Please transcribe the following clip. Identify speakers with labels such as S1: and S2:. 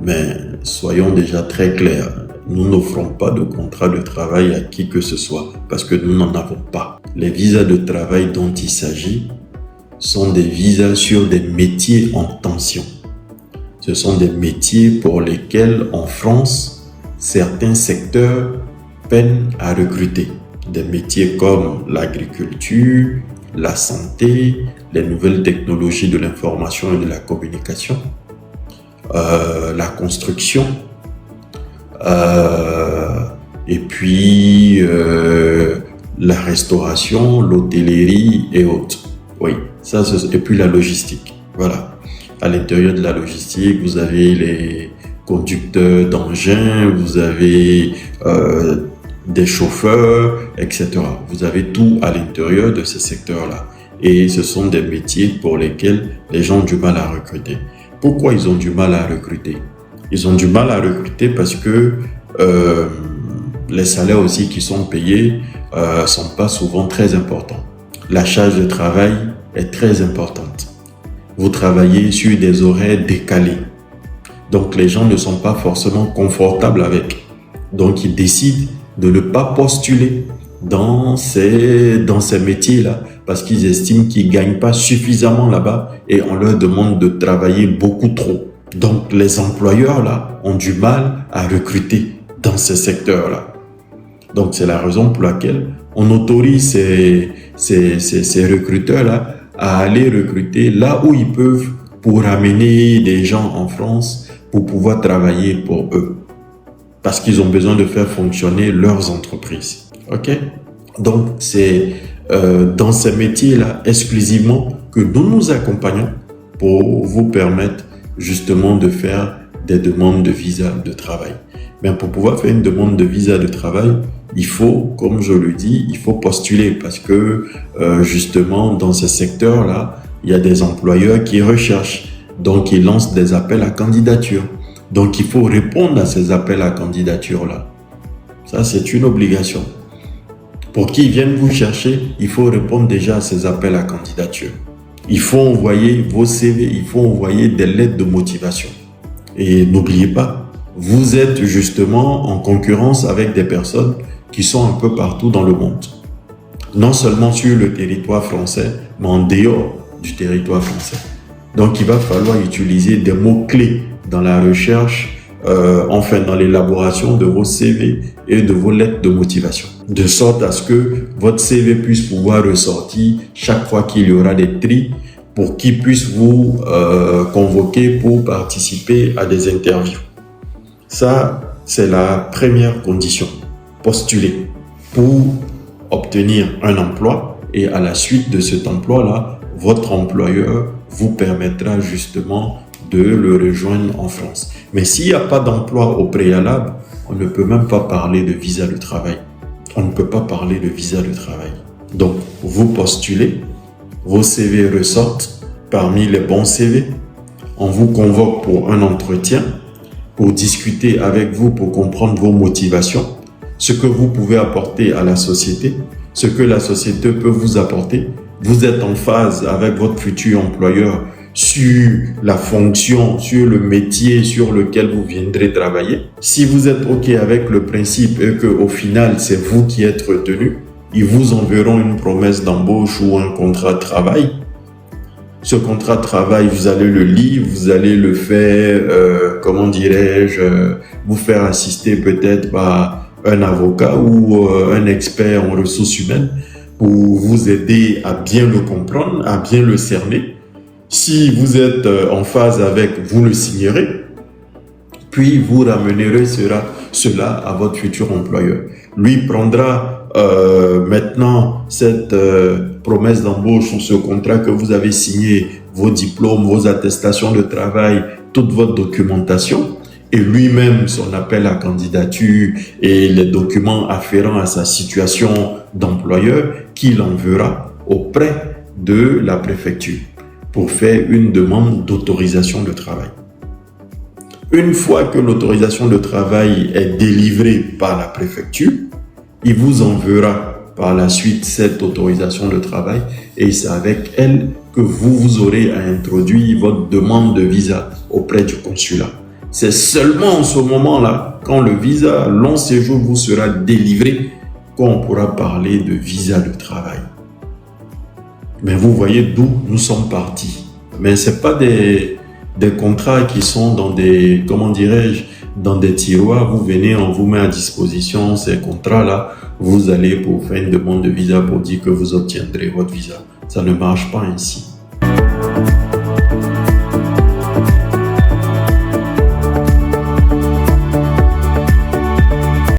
S1: Mais soyons déjà très clairs, nous n'offrons pas de contrat de travail à qui que ce soit parce que nous n'en avons pas. Les visas de travail dont il s'agit sont des visas sur des métiers en tension. Ce sont des métiers pour lesquels en France, certains secteurs peinent à recruter. Des métiers comme l'agriculture, la santé, les nouvelles technologies de l'information et de la communication, la construction, et puis la restauration, l'hôtellerie et autres. Oui, ça, et puis la logistique. Voilà. À l'intérieur de la logistique, vous avez les conducteurs d'engins, vous avez des chauffeurs, etc. Vous avez tout à l'intérieur de ces secteurs-là. Et ce sont des métiers pour lesquels les gens ont du mal à recruter. Pourquoi ils ont du mal à recruter? Ils ont du mal à recruter parce que les salaires aussi qui sont payés sont pas souvent très importants. La charge de travail est très importante. Vous travaillez sur des horaires décalés. Donc les gens ne sont pas forcément confortables avec. Donc ils décident de ne pas postuler dans ces métiers-là parce qu'ils estiment qu'ils ne gagnent pas suffisamment là-bas et on leur demande de travailler beaucoup trop. Donc les employeurs là ont du mal à recruter dans ces secteurs-là. Donc c'est la raison pour laquelle on autorise ces recruteurs-là à aller recruter là où ils peuvent pour amener des gens en France pour pouvoir travailler pour eux. Parce qu'ils ont besoin de faire fonctionner leurs entreprises. Ok? Donc c'est dans ces métiers-là exclusivement que nous nous accompagnons pour vous permettre justement de faire des demandes de visa de travail. Mais pour pouvoir faire une demande de visa de travail, il faut, comme je le dis, il faut postuler parce que justement dans ces secteurs-là, il y a des employeurs qui recherchent. Donc ils lancent des appels à candidature. Donc il faut répondre à ces appels à candidature-là. Ça, c'est une obligation. Pour qu'ils viennent vous chercher, il faut répondre déjà à ces appels à candidature. Il faut envoyer vos CV, il faut envoyer des lettres de motivation. Et n'oubliez pas, vous êtes justement en concurrence avec des personnes qui sont un peu partout dans le monde. Non seulement sur le territoire français, mais en dehors du territoire français. Donc il va falloir utiliser des mots-clés dans la recherche, dans l'élaboration de vos CV et de vos lettres de motivation. De sorte à ce que votre CV puisse pouvoir ressortir chaque fois qu'il y aura des tris pour qu'ils puissent vous convoquer pour participer à des interviews. Ça, c'est la première condition. Postuler pour obtenir un emploi et à la suite de cet emploi-là, votre employeur vous permettra justement de le rejoindre en France. Mais s'il n'y a pas d'emploi au préalable, on ne peut même pas parler de visa de travail. On ne peut pas parler de visa de travail. Donc, vous postulez, vos CV ressortent parmi les bons CV. On vous convoque pour un entretien, pour discuter avec vous, pour comprendre vos motivations, ce que vous pouvez apporter à la société, ce que la société peut vous apporter. Vous êtes en phase avec votre futur employeur sur la fonction, sur le métier sur lequel vous viendrez travailler. Si vous êtes OK avec le principe et qu'au final, c'est vous qui êtes retenu, ils vous enverront une promesse d'embauche ou un contrat de travail. Ce contrat de travail, vous allez le lire, vous allez le faire, vous faire assister peut-être par un avocat ou un expert en ressources humaines pour vous aider à bien le comprendre, à bien le cerner. Si vous êtes en phase avec, vous le signerez, puis vous ramènerez cela à votre futur employeur. Lui prendra maintenant cette promesse d'embauche ou ce contrat que vous avez signé, vos diplômes, vos attestations de travail, toute votre documentation, et lui-même son appel à candidature et les documents afférents à sa situation d'employeur qu'il enverra auprès de la préfecture pour faire une demande d'autorisation de travail. Une fois que l'autorisation de travail est délivrée par la préfecture, il vous enverra par la suite cette autorisation de travail et c'est avec elle que vous aurez à introduire votre demande de visa auprès du consulat. C'est seulement en ce moment-là, quand le visa long séjour vous sera délivré, qu'on pourra parler de visa de travail. Mais vous voyez d'où nous sommes partis. Mais ce n'est pas des contrats qui sont dans des, comment dirais-je, dans des tiroirs. Vous venez, on vous met à disposition ces contrats-là. Vous allez pour faire une demande de visa pour dire que vous obtiendrez votre visa. Ça ne marche pas ainsi.